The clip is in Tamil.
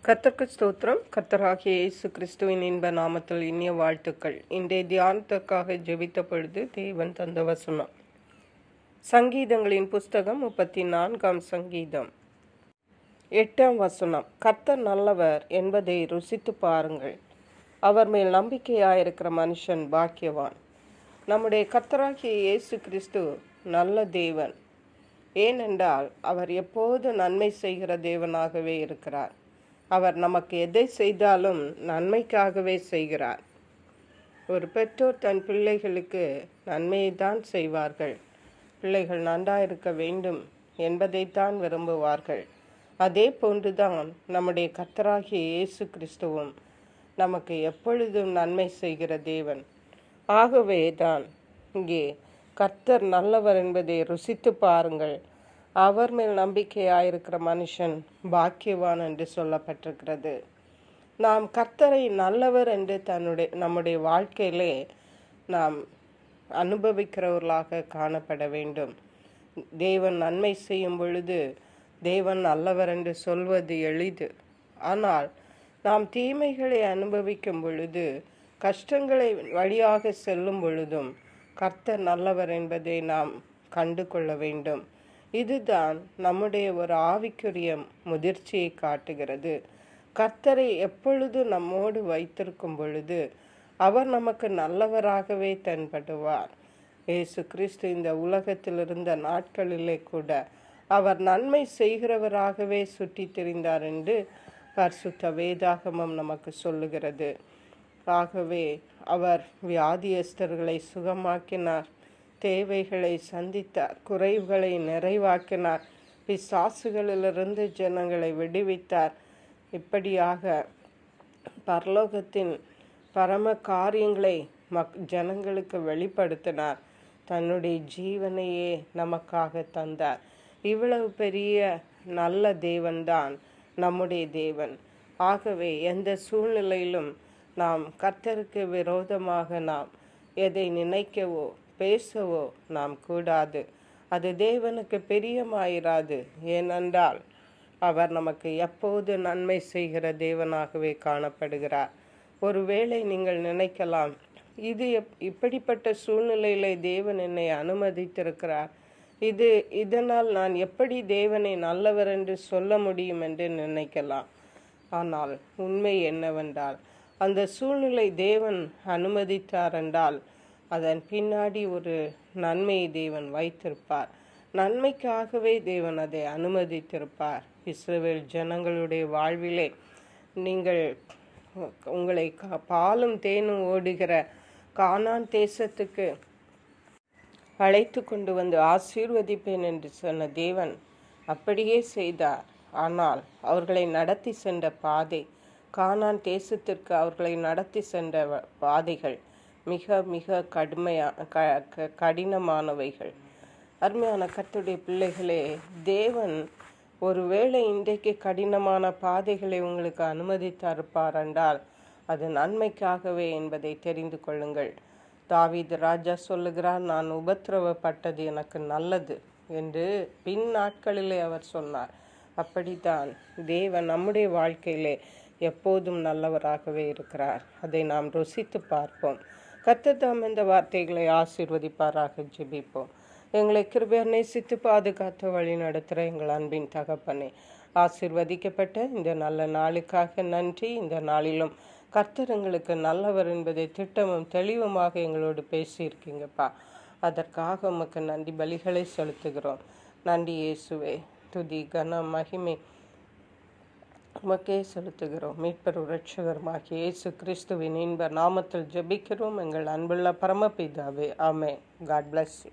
கர்த்தருக்கு ஸ்தோத்திரம். கர்த்தராகிய இயேசு கிறிஸ்துவின் இன்ப நாமத்தில் இனிய வாழ்த்துக்கள். இன்றைய தியானத்துக்காக ஜெபித்த பொழுது தேவன் தந்த வசனம் சங்கீதங்களின் புஸ்தகம் 34ஆம் சங்கீதம் 8ஆம் வசனம். கர்த்தர் நல்லவர் என்பதை ருசித்து பாருங்கள், அவர் மேல் நம்பிக்கையாயிருக்கிற மனுஷன் பாக்கியவான். நம்முடைய கர்த்தராகிய இயேசு கிறிஸ்து நல்ல தேவன். ஏனென்றால் அவர் எப்போது நன்மை செய்கிற தேவனாகவே இருக்கிறார். அவர் நமக்கு எதை செய்தாலும் நன்மைக்காகவே செய்கிறார். ஒரு பெற்றோர் தன் பிள்ளைகளுக்கு நன்மையை தான் செய்வார்கள். பிள்ளைகள் நன்றாயிருக்க வேண்டும் என்பதைத்தான் விரும்புவார்கள். அதே போன்றுதான் நம்முடைய கர்த்தராகிய இயேசு கிறிஸ்துவும் நமக்கு எப்பொழுதும் நன்மை செய்கிற தேவன். ஆகவே தான் இங்கே கர்த்தர் நல்லவர் என்பதை ருசித்து பாருங்கள், அவர் மேல் நம்பிக்கையாயிருக்கிற மனுஷன் பாக்கியவான் என்று சொல்லப்பட்டிருக்கிறது. நாம் கர்த்தரை நல்லவர் என்று நம்முடைய வாழ்க்கையிலே நாம் அனுபவிக்கிறவர்களாக காணப்பட வேண்டும். தேவன் நன்மை செய்யும் பொழுது தேவன் நல்லவர் என்று சொல்வது எளிது. ஆனால் நாம் தீமைகளை அனுபவிக்கும் பொழுது, கஷ்டங்களை வழியாக செல்லும் பொழுதும் கர்த்தர் நல்லவர் என்பதை நாம் கண்டு கொள்ள வேண்டும். இதுதான் நம்முடைய ஒரு ஆவிக்குரிய முதிர்ச்சியை காட்டுகிறது. கர்த்தரை எப்பொழுது நம்மோடு வைத்திருக்கும் பொழுது அவர் நமக்கு நல்லவராகவே தென்படுவார். இயேசு கிறிஸ்து இந்த உலகத்தில் இருந்த நாட்களிலே கூட அவர் நன்மை செய்கிறவராகவே சுற்றி திரிந்தார் என்று பரிசுத்த வேதாகமம் நமக்கு சொல்லுகிறது. ஆகவே அவர் வியாதியஸ்தர்களை சுகமாக்கினார், தேவைகளை சந்தித்தார், குறைவுகளை நிறைவாக்கினார், பிசாசுகளிலிருந்து ஜனங்களை விடுவித்தார். இப்படியாக பரலோகத்தின் பரம காரியங்களை ஜனங்களுக்கு வெளிப்படுத்தினார். தன்னுடைய ஜீவனையே நமக்காக தந்தார். இவ்வளவு பெரிய நல்ல தேவன்தான் நம்முடைய தேவன். ஆகவே எந்த சூழ்நிலையிலும் நாம் கர்த்தருக்கு விரோதமாக நாம் எதை நினைக்கவோ பேசவோ நாம் கூடாது. அது தேவனுக்கு பிரியமாயிராது. ஏனென்றால் அவர் நமக்கு எப்போது நன்மை செய்கிற தேவனாகவே காணப்படுகிறார். ஒருவேளை நீங்கள் நினைக்கலாம், இது இப்படிப்பட்ட சூழ்நிலையிலே தேவன் என்னை அனுமதித்திருக்கிறார், இதனால் நான் எப்படி தேவனை நல்லவர் என்று சொல்ல முடியும் என்று நினைக்கலாம். ஆனால் உண்மை என்னவென்றால், அந்த சூழ்நிலை தேவன் அனுமதித்தார் என்றால் அதன் பின்னாடி ஒரு நன்மையை தேவன் வைத்திருப்பார். நன்மைக்காகவே தேவன் அதை அனுமதித்திருப்பார். இஸ்ரவேல் ஜனங்களுடைய வாழ்விலே நீங்கள் உங்களை பாலும் தேனும் ஓடுகிற கானான் தேசத்துக்கு அழைத்து கொண்டு வந்து ஆசீர்வதிப்பேன் என்று சொன்ன தேவன் அப்படியே செய்தார். ஆனால் அவர்களை நடத்தி சென்ற பாதை, கானான் தேசத்திற்கு அவர்களை நடத்தி சென்ற பாதைகள் மிக மிக கடினமானவைகள். அருமையான கர்த்தருடைய பிள்ளைகளே, தேவன் ஒருவேளை இன்றைக்கு கடினமான பாதைகளை உங்களுக்கு அனுமதித்திருப்பார் என்றால் அது நன்மைக்காகவே என்பதை தெரிந்து கொள்ளுங்கள். தாவீது ராஜா சொல்லுகிறார், நான் உபத்திரவப்பட்டது எனக்கு நல்லது என்று பின் நாட்களிலே அவர் சொன்னார். அப்படித்தான் தேவன் நம்முடைய வாழ்க்கையிலே எப்போதும் நல்லவராகவே இருக்கிறார். அதை நாம் ருசித்து பார்ப்போம். கர்த்தர் தாம் இந்த வார்த்தைகளை ஆசீர்வதிப்பாராக. ஜெபிப்போம். எங்களை கிருபையாய் நேசித்து பாதுகாத்து வழி நடத்துகிற எங்கள் அன்பின் தகப்பனே, ஆசீர்வதிக்கப்பட்ட இந்த நல்ல நாளுக்காக நன்றி. இந்த நாளிலும் கர்த்தர் எங்களுக்கு நல்லவர் என்பதை திட்டமும் தெளிவுமாக எங்களோடு பேசியிருக்கீங்கப்பா. அதற்காக உமக்கு நன்றி பலிகளை செலுத்துகிறோம். நன்றி இயேசுவே. துதி கன மகிமை உமக்கே செலுத்துகிறோம். மீட்பர் இரட்சகருமாகிய இயேசு கிறிஸ்துவின் இன்ப நாமத்தில் ஜெபிக்கிறோம் எங்கள் அன்புள்ள பரமபிதாவே. ஆமென். God bless you.